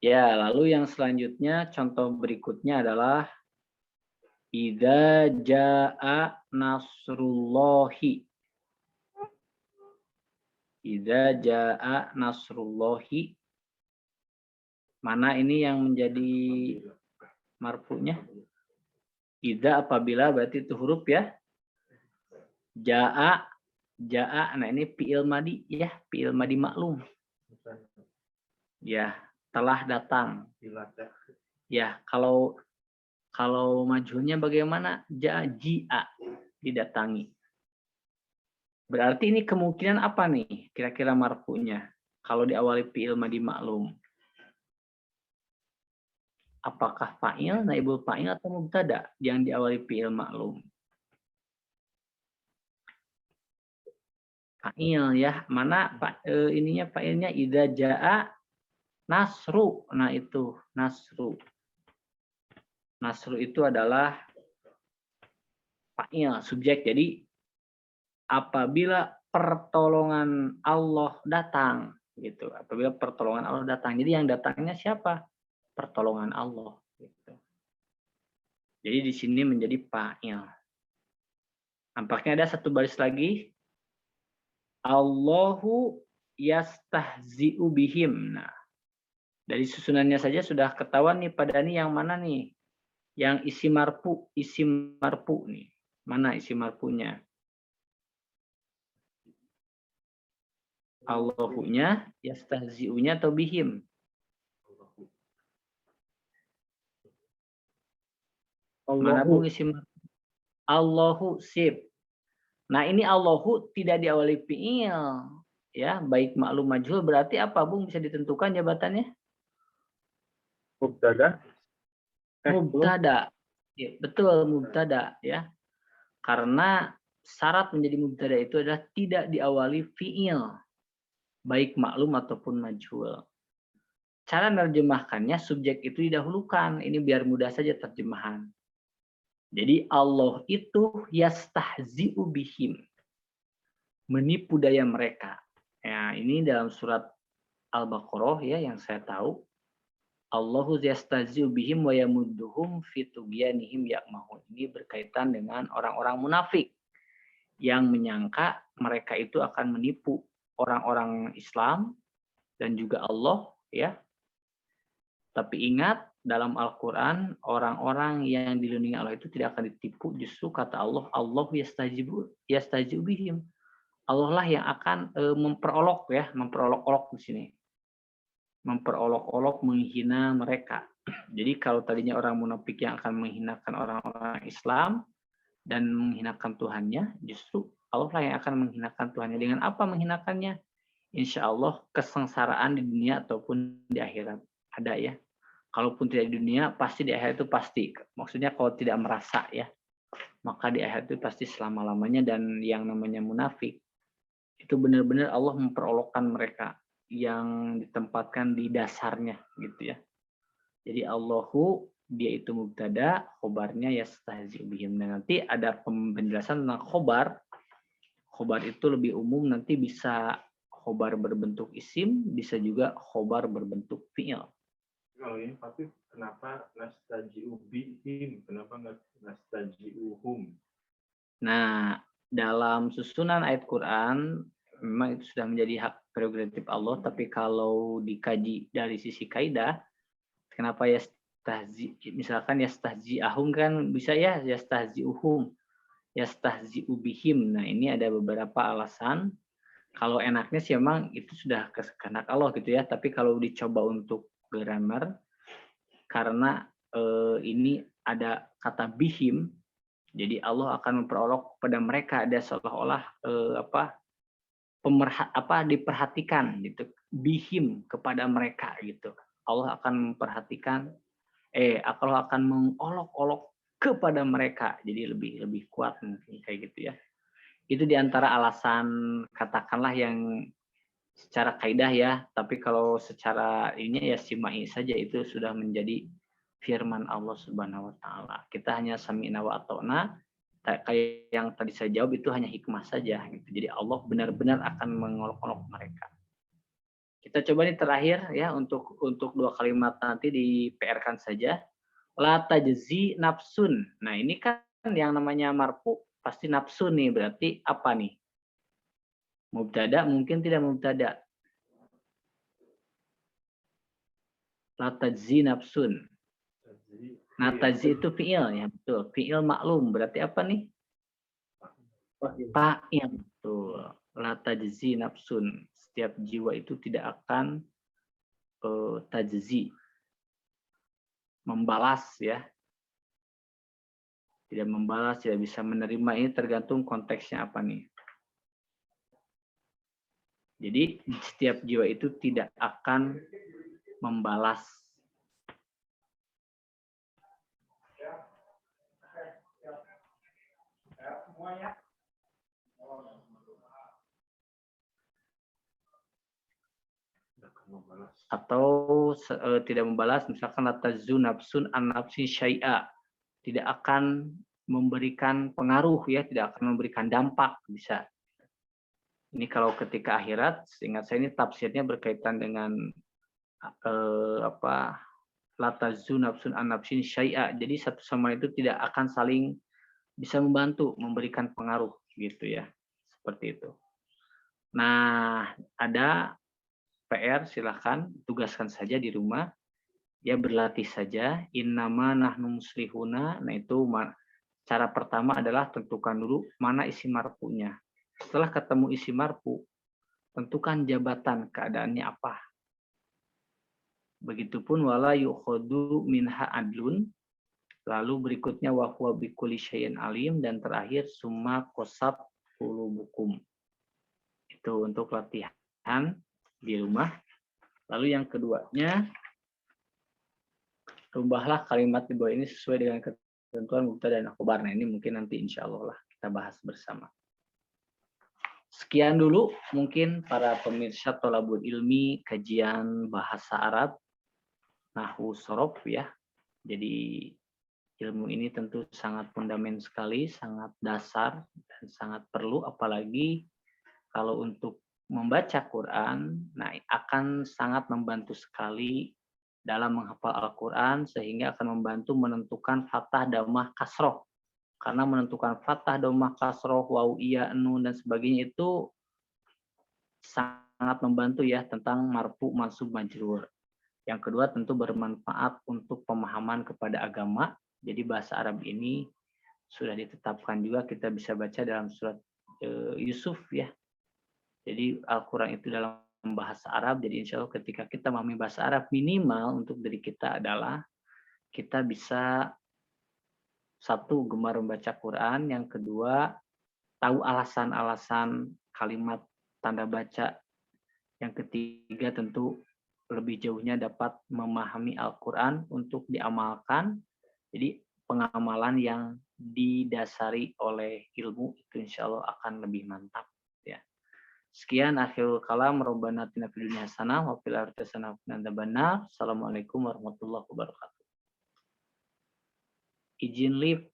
Ya, lalu yang selanjutnya contoh berikutnya adalah idza jaa nasrullahi. Idza jaa nasrullahi. Mana ini yang menjadi marfu'nya? Idza apabila berarti itu huruf ya. Jaa, jaa. Nah ini fi'il madi ya, fi'il madi maklum. Ya, telah datang. Ya, kalau majhulnya bagaimana? Jia, didatangi. Berarti ini kemungkinan apa nih? Kira-kira marfu'nya. Kalau diawali fi'il madi maklum. Apakah fa'il, naibul fa'il atau mubtada yang diawali fi'il maklum? Fa'il ya. Mana ininya fa'ilnya idza jaa nasru. Nah itu nasru. Nasru itu adalah fa'il, subjek. Jadi apabila pertolongan Allah datang gitu. Apabila pertolongan Allah datang. Jadi yang datangnya siapa? Pertolongan Allah gitu. Jadi di sini menjadi fa'il. Nampaknya ada satu baris lagi. Allahu yastahzi'u bihim. Nah, dari susunannya saja sudah ketahuan nih pada ini yang mana nih? Yang isim marfu nih. Mana isim marfunya? Allahunya, yastahzi'unya atau bihim? Mana Bung isim marfu? Allahu sip. Nah, ini Allahu tidak diawali fi'il. Ya, baik maklum majhul berarti apa, Bung? Bisa ditentukan jabatannya? Mubtada. Mubtada. Ya, betul, mubtada ya. Karena syarat menjadi mubtada itu adalah tidak diawali fi'il, baik maklum ataupun majhul. Cara menerjemahkannya subjek itu didahulukan. Ini biar mudah saja terjemahan. Jadi Allah itu yastahzi'u bihim. Menipu daya mereka. Ya, ini dalam surat Al-Baqarah ya yang saya tahu. Allahu yastahzi'u bihim wa yamudduhum fi tughyanihim ya'mahun. Ini berkaitan dengan orang-orang munafik yang menyangka mereka itu akan menipu orang-orang Islam dan juga Allah ya. Tapi ingat dalam Al-Qur'an orang-orang yang dilindungi Allah itu tidak akan ditipu, justru kata Allah, Allahu yastajibu bihim. Allah lah yang akan memperolok-olok di sini. Memperolok-olok menghina mereka. Jadi kalau tadinya orang munafik yang akan menghinakan orang-orang Islam dan menghinakan Tuhannya, justru Allah lah yang akan menghinakan Tuhannya. Dengan apa menghinakannya? Insya Allah kesengsaraan di dunia ataupun di akhirat. Ada ya. Kalaupun tidak di dunia, pasti di akhirat itu pasti. Maksudnya kalau tidak merasa ya, maka di akhirat itu pasti selama-lamanya. Dan yang namanya munafik, itu benar-benar Allah memperolokkan mereka yang ditempatkan di dasarnya gitu ya. Jadi Allahu dia itu mubtada, khobarnya yastahzi'u bihim. Nah, nanti ada penjelasan tentang khobar. Khobar itu lebih umum, nanti bisa khobar berbentuk isim, bisa juga khobar berbentuk fi'il. Kalau ini pasti kenapa nastaji'u bihim? Kenapa nggak nastaji'uhum? Nah, dalam susunan ayat Quran memang itu sudah menjadi hak prerogatif Allah, tapi kalau dikaji dari sisi kaidah, kenapa misalkan yastahzi'ahum kan bisa ya yastahzi'uhum, yastahzi'u bihim. Nah, ini ada beberapa alasan. Kalau enaknya sih memang itu sudah kehendak Allah gitu ya, tapi kalau dicoba untuk grammar karena ini ada kata bihim, jadi Allah akan memperolok pada mereka, ada seolah-olah diperhatikan gitu, bihim kepada mereka gitu. Allah akan memperhatikan, Allah akan mengolok-olok kepada mereka, jadi lebih kuat mungkin kayak gitu ya. Itu diantara alasan katakanlah yang secara kaidah ya, tapi kalau secara ini ya simai saja, itu sudah menjadi firman Allah Subhanahu wa taala. Kita hanya sami'na wa ata'na, kayak yang tadi saya jawab itu hanya hikmah saja gitu. Jadi Allah benar-benar akan mengolok-olok mereka. Kita coba nih terakhir ya untuk 2 kalimat nanti di PR-kan saja. La tajzi nafsun. Nah, ini kan yang namanya marfu pasti nafsun nih, berarti apa nih? Mubtada mungkin tidak mubtada. La tajzi nafsun. Nah, tajzi itu fi'il ya, betul. Fi'il maklum, berarti apa nih? Fa'il, betul. La tajzi nafsun. Setiap jiwa itu tidak akan tajzi, membalas ya. Tidak membalas, tidak bisa menerima, ini tergantung konteksnya apa nih. Jadi setiap jiwa itu tidak akan membalas. Atau tidak membalas, misalkan latazu nafsun an nafsi syai'a, tidak akan memberikan pengaruh ya, tidak akan memberikan dampak, bisa. Ini kalau ketika akhirat, seingat saya ini tafsirnya berkaitan dengan latazu nafsun an nafsin syai'a. Jadi satu sama itu tidak akan saling bisa membantu, memberikan pengaruh gitu ya. Seperti itu. Nah, ada PR, silahkan tugaskan saja di rumah. Ya berlatih saja. Innama nahnu muslihuna. Nah itu cara pertama adalah tentukan dulu mana isi marfu'nya. Setelah ketemu isi marfu, tentukan jabatan, keadaannya apa. Begitupun wala yukhadu minha adlun. Lalu berikutnya wa huwa bikulli syai'in alim, dan terakhir summa qasat qulubukum. Itu untuk latihan di rumah. Lalu yang keduanya, rubahlah kalimat di bawah ini sesuai dengan ketentuan mubtada dan khobar. Nah, ini mungkin nanti insya Allah lah kita bahas bersama. Sekian dulu mungkin para pemirsa Thalabul Ilmi kajian bahasa Arab nahwu shorof ya. Jadi ilmu ini tentu sangat fundamental sekali, sangat dasar dan sangat perlu, apalagi kalau untuk membaca Quran, nah akan sangat membantu sekali dalam menghafal Al-Quran, sehingga akan membantu menentukan fathah, dhammah, kasroh. Karena menentukan fathah, dhammah, kasroh, waw, iya, nun, dan sebagainya itu sangat membantu ya tentang marfu, mansub, majrur. Yang kedua tentu bermanfaat untuk pemahaman kepada agama. Jadi bahasa Arab ini sudah ditetapkan juga kita bisa baca dalam surat Yusuf ya. Jadi Al-Quran itu dalam bahasa Arab, jadi insya Allah ketika kita memahami bahasa Arab, minimal untuk diri kita adalah kita bisa satu, gemar membaca Quran, yang kedua tahu alasan-alasan kalimat tanda baca, yang ketiga tentu lebih jauhnya dapat memahami Al-Quran untuk diamalkan. Jadi pengamalan yang didasari oleh ilmu itu insya Allah akan lebih mantap ya. Sekian akhirul kalam, Rabbana atina fid dunya hasanah wa fil akhirati hasanah wa qina adzabannar. Assalamualaikum warahmatullahi wabarakatuh. Izin live